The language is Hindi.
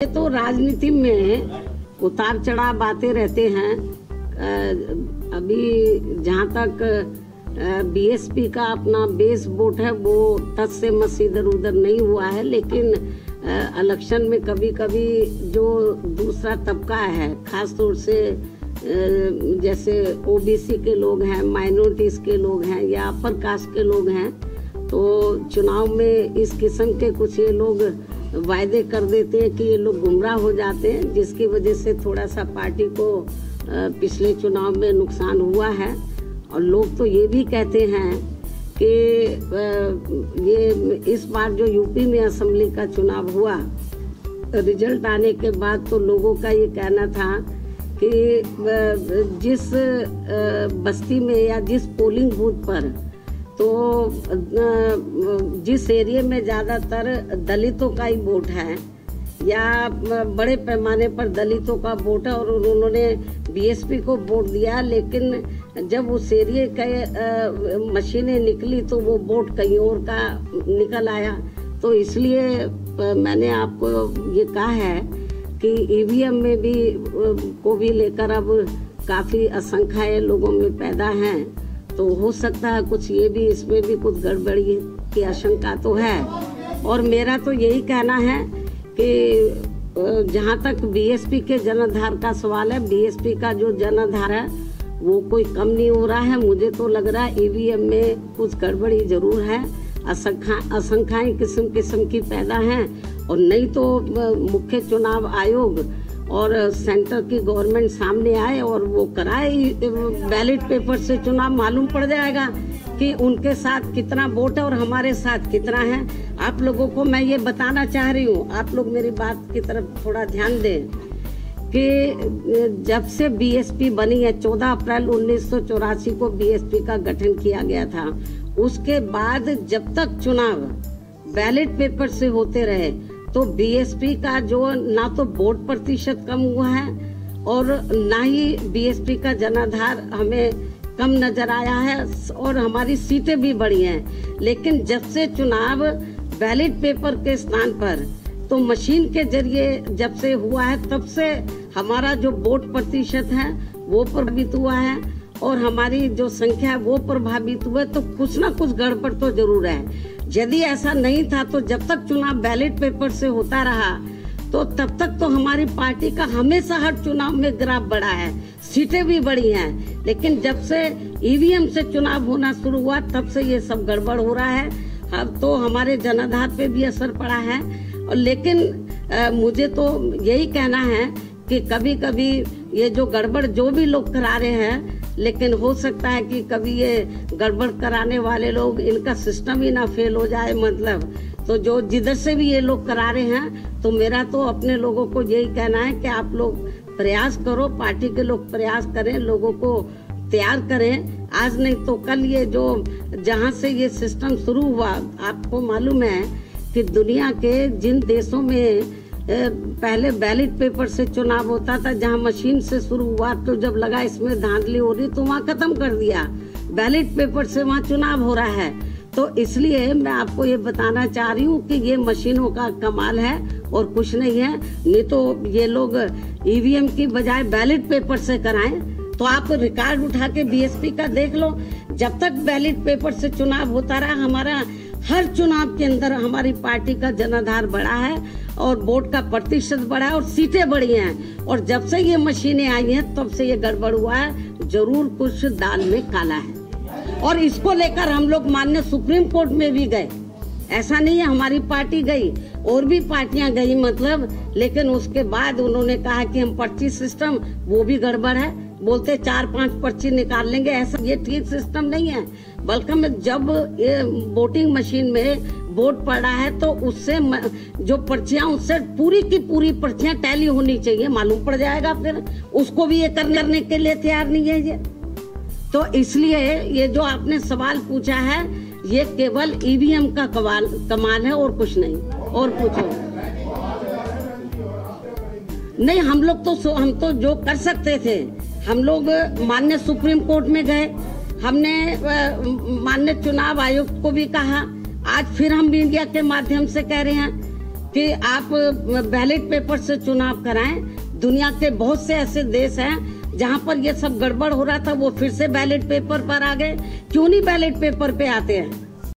ये तो राजनीति में उतार चढ़ाव आते रहते हैं। अभी जहाँ तक बीएसपी का अपना बेस वोट है वो टच से मस इधर उधर नहीं हुआ है, लेकिन इलेक्शन में कभी कभी जो दूसरा तबका है, खास तौर से जैसे ओबीसी के लोग हैं, माइनॉरिटीज के लोग हैं या अपर कास्ट के लोग हैं, तो चुनाव में इस किस्म के कुछ ये लोग वायदे कर देते हैं कि ये लोग गुमराह हो जाते हैं, जिसकी वजह से थोड़ा सा पार्टी को पिछले चुनाव में नुकसान हुआ है। और लोग तो ये भी कहते हैं कि ये इस बार जो यूपी में असेंबली का चुनाव हुआ, रिजल्ट आने के बाद तो लोगों का ये कहना था कि जिस बस्ती में या जिस पोलिंग बूथ पर, तो जिस एरिया में ज़्यादातर दलितों का ही वोट है या बड़े पैमाने पर दलितों का वोट है और उन्होंने बीएसपी को वोट दिया, लेकिन जब उस एरिया का मशीनें निकली तो वो वोट कहीं और का निकल आया। तो इसलिए मैंने आपको ये कहा है कि ईवीएम में भी को भी लेकर अब काफ़ी आशंकाएं लोगों में पैदा हैं, तो हो सकता है कुछ ये भी, इसमें भी कुछ गड़बड़ी की आशंका तो है। और मेरा तो यही कहना है कि जहाँ तक बीएसपी के जनाधार का सवाल है, बीएसपी का जो जनाधार है वो कोई कम नहीं हो रहा है। मुझे तो लग रहा है ईवीएम में कुछ गड़बड़ी जरूर है, आशंकाएं किस्म किस्म की पैदा हैं। और नहीं तो मुख्य चुनाव आयोग और सेंटर की गवर्नमेंट सामने आए और वो कराए बैलेट पेपर से चुनाव, मालूम पड़ जाएगा कि उनके साथ कितना वोट है और हमारे साथ कितना है। आप लोगों को मैं ये बताना चाह रही हूँ, आप लोग मेरी बात की तरफ थोड़ा ध्यान दें कि जब से बीएसपी बनी है, 14 अप्रैल 1984 को बीएसपी का गठन किया गया था, उसके बाद जब तक चुनाव बैलेट पेपर से होते रहे तो बीएसपी का जो ना तो वोट प्रतिशत कम हुआ है और ना ही बीएसपी का जनाधार हमें कम नजर आया है और हमारी सीटें भी बढ़ी हैं। लेकिन जब से चुनाव बैलेट पेपर के स्थान पर तो मशीन के जरिए जब से हुआ है, तब से हमारा जो वोट प्रतिशत है वो प्रभावित हुआ है और हमारी जो संख्या है वो प्रभावित हुआ है। तो कुछ ना कुछ गड़बड़ तो जरूर है। यदि ऐसा नहीं था तो जब तक चुनाव बैलेट पेपर से होता रहा तो तब तक तो हमारी पार्टी का हमेशा हर चुनाव में ग्राफ बढ़ा है, सीटें भी बढ़ी हैं। लेकिन जब से ईवीएम से चुनाव होना शुरू हुआ तब से ये सब गड़बड़ हो रहा है। अब तो हमारे जनाधार पे भी असर पड़ा है। और लेकिन मुझे तो यही कहना है कि कभी कभी ये जो गड़बड़ जो भी लोग करा रहे हैं, लेकिन हो सकता है कि कभी ये गड़बड़ कराने वाले लोग, इनका सिस्टम ही ना फेल हो जाए। मतलब तो जो जिधर से भी ये लोग करा रहे हैं, तो मेरा तो अपने लोगों को यही कहना है कि आप लोग प्रयास करो, पार्टी के लोग प्रयास करें, लोगों को तैयार करें। आज नहीं तो कल ये जो जहाँ से ये सिस्टम शुरू हुआ, आपको मालूम है कि दुनिया के जिन देशों में पहले बैलेट पेपर से चुनाव होता था, जहां मशीन से शुरू हुआ, तो जब लगा इसमें धांधली हो रही तो वहां खत्म कर दिया, बैलेट पेपर से वहां चुनाव हो रहा है। तो इसलिए मैं आपको ये बताना चाह रही हूँ कि ये मशीनों का कमाल है और कुछ नहीं है। नहीं तो ये लोग ईवीएम की बजाय बैलेट पेपर से कराएं। तो आप रिकॉर्ड उठा के बीएसपी का देख लो, जब तक बैलेट पेपर से चुनाव होता रहा, हमारा हर चुनाव के अंदर हमारी पार्टी का जनाधार बढ़ा है और वोट का प्रतिशत बढ़ा है और सीटें बढ़ी हैं। और जब से ये मशीनें आई हैं तब से ये गड़बड़ हुआ है। जरूर कुछ दाल में काला है और इसको लेकर हम लोग माननीय सुप्रीम कोर्ट में भी गए। ऐसा नहीं है हमारी पार्टी गई, और भी पार्टियां गई मतलब, लेकिन उसके बाद उन्होंने कहा कि हम पर्ची सिस्टम वो भी गड़बड़ है, बोलते 4-5 पर्ची निकाल लेंगे। ऐसा ये ठीक सिस्टम नहीं है। बल्कि जब ये वोटिंग मशीन में वोट पड़ा है तो उससे जो पर्चियां, उससे पूरी की पूरी पर्चियां टैली होनी चाहिए, मालूम पड़ जाएगा। फिर उसको भी ये करने के लिए तैयार नहीं है ये। तो इसलिए ये जो आपने सवाल पूछा है, ये केवल ईवीएम का कमाल है और कुछ नहीं। और पूछो नहीं, हम तो जो कर सकते थे, हम लोग माननीय सुप्रीम कोर्ट में गए, हमने माननीय चुनाव आयुक्त को भी कहा। आज फिर हम मीडिया के माध्यम से कह रहे हैं कि आप बैलेट पेपर से चुनाव कराएं। दुनिया के बहुत से ऐसे देश हैं जहां पर ये सब गड़बड़ हो रहा था, वो फिर से बैलेट पेपर पर आ गए। क्यों नहीं बैलेट पेपर पे आते हैं?